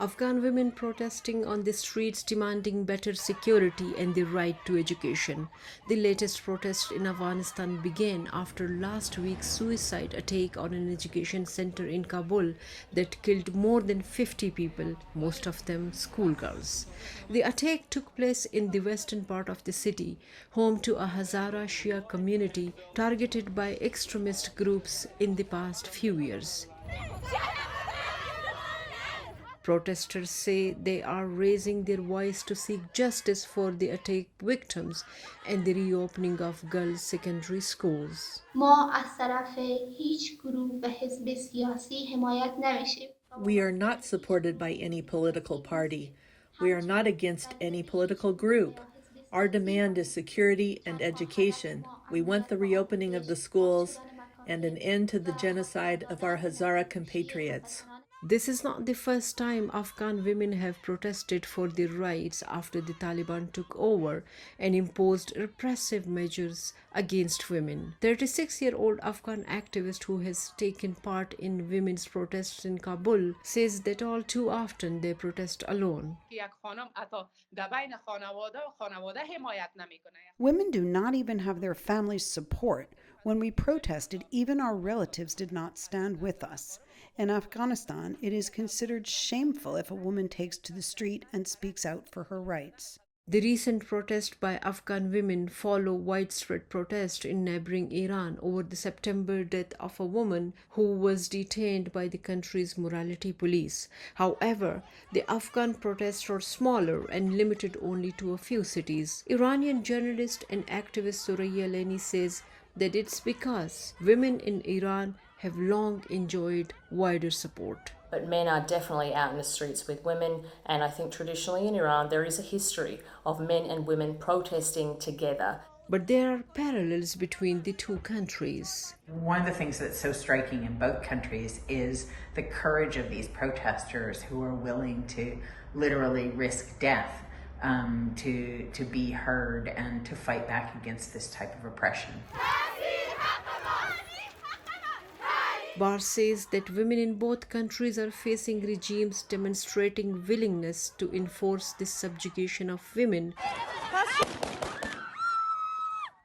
Afghan women protesting on the streets demanding better security and the right to education. The latest protest in Afghanistan began after last week's suicide attack on an education center in Kabul that killed more than 50 people, most of them schoolgirls. The attack took place in the western part of the city, home to a Hazara Shia community targeted by extremist groups in the past few years. Protesters say they are raising their voice to seek justice for the attack victims and the reopening of girls' secondary schools. We are not supported by any political party. We are not against any political group. Our demand is security and education. We want the reopening of the schools and an end to the genocide of our Hazara compatriots. This is not the first time Afghan women have protested for their rights after the Taliban took over and imposed repressive measures against women. 36-year-old Afghan activist who has taken part in women's protests in Kabul says that all too often they protest alone. Women do not even have their families' support. When we protested, even our relatives did not stand with us. In Afghanistan, it is considered shameful if a woman takes to the street and speaks out for her rights. The recent protests by Afghan women follow widespread protests in neighboring Iran over the September death of a woman who was detained by the country's morality police. However, the Afghan protests are smaller and limited only to a few cities. Iranian journalist and activist Soraya Leni says that it's because women in Iran have long enjoyed wider support. But men are definitely out in the streets with women, and I think traditionally in Iran there is a history of men and women protesting together. But there are parallels between the two countries. One of the things that's so striking in both countries is the courage of these protesters who are willing to literally risk death to be heard and to fight back against this type of oppression. Barr says that women in both countries are facing regimes demonstrating willingness to enforce this subjugation of women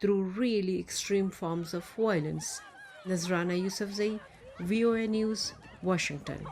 through really extreme forms of violence. Nazrana Ghaffar Yousufzai, VOA News, Washington.